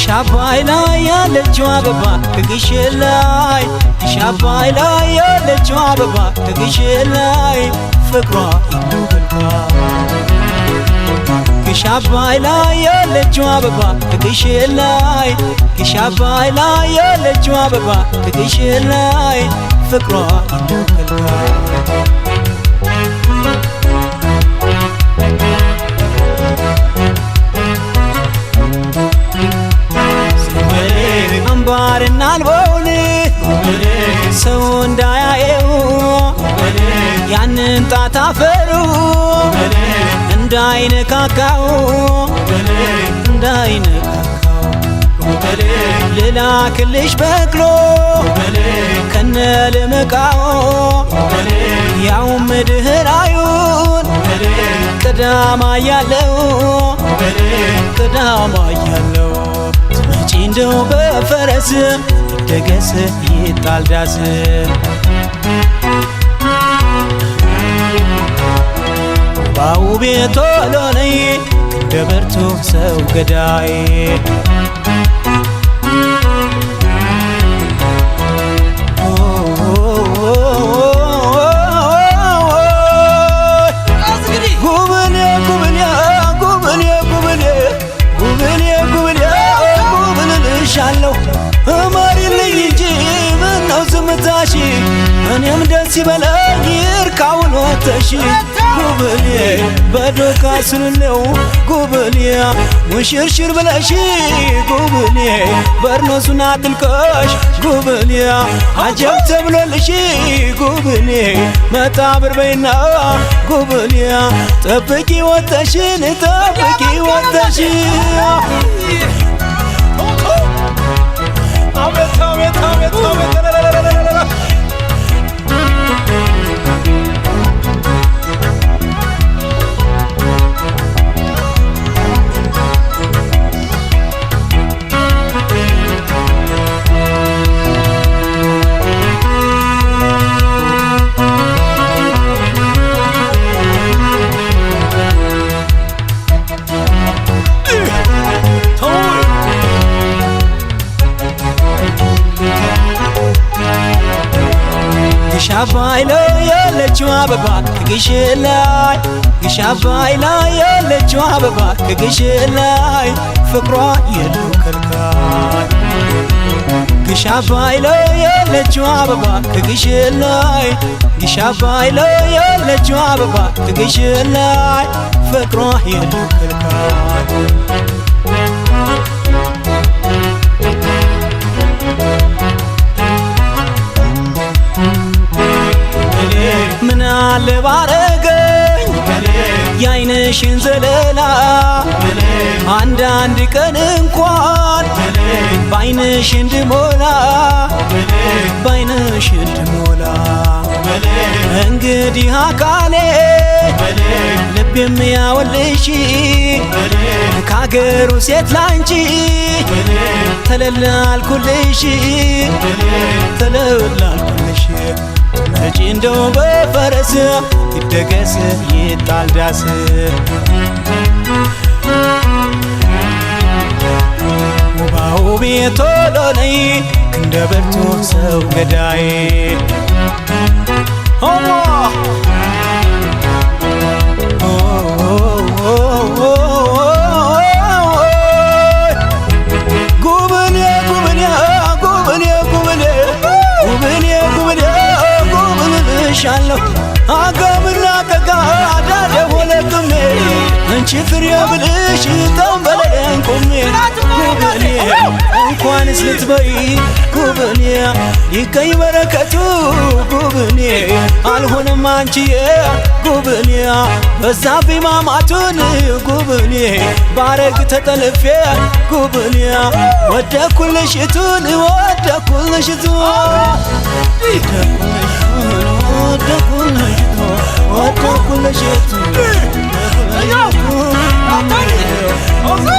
ግሻባይ ላይ ያለችው አበባ ከግሽን ላይ ግሻባይ ላይ ያለችው አበባ ከግሽን ላይ ፍቅሯ ይኖርልካል ግሻባይ ላይ ያለችው አበባ ከግሽን ላይ ግሻባይ ላይ ያለችው አበባ ከግሽን ላይ ፍቅሯ ይኖርልካል አምባርና አልቦውን ሰው እንዳያየው ያንን ጣት አፈሩ እንዳይነካካው ልላክልሽ በቅሎ ከነ ልመቃው ያው ምድህራዩን ቅዳማ ያለው ትመጪ እንደው በፈረስ ይደገስ ይጣል ዳስ ባውቤ ቶሎ ነይ እንደ ብርቱ ሰው ገዳይ እማሪልኝ እንጂ ምነው ዝምታሽ እኔም ደስ ይበለኝ ይርካውን ወተሽ ጉብሌ በዶቃ ስንለው ጉብሌ ሙሽርሽር ብለሽ ጉብሌ በርኖሱን አጥልቀሽ ጉብሌ አጀብ ተብሎልሽ ጉብሌ መጣብር በይና ጉብሌ ጠብቂ ወተሽን ጠብቂ ወተሽ ግሻባይ ላይ ያለችው አበባ ከግሽን ላይ ግሻባይ ላይ ያለችው አበባ ከግሽን ላይ ፍቅሯ የለው ከልካይ ግሻባይ ላይ ያለችው አበባ ከግሽን ላይ ግሻባይ ላይ ያለችው አበባ ከግሽን ላይ ፍቅሯ የለው ከልካይ ምናለ ባረገኝ ያይንሽን ዘለላ አንዳንድ ቀን እንኳን ባይንሽ እንድሞላ እንግዲህ አካሌ ልቤም ያወልሽ ካገሩ ሴት ላንቺ ተለላልኩልሽ መጪ እንደው በፈረስ ይደገስ ይጣል ዳስ ውባውቤ ቶሎ ነይ እንደ ብርቱ ሰው ገዳይ ሻለው አጋምና ከጋዳ ደወለቅሜ አንቺ ፍሬ ብልሽ ተንበለን ቆሜ ጉብኔ እንኳንስ ልትበይ ጉብኔ ይገኝ በረከቱ ጉብኔ አልሆነም አንቺዬ ጉብኔ በዛብኝ ማማቱን ጉብኔ ባረግ ተጠልፌ ጉብኔ ወደኩልሽቱን Oh,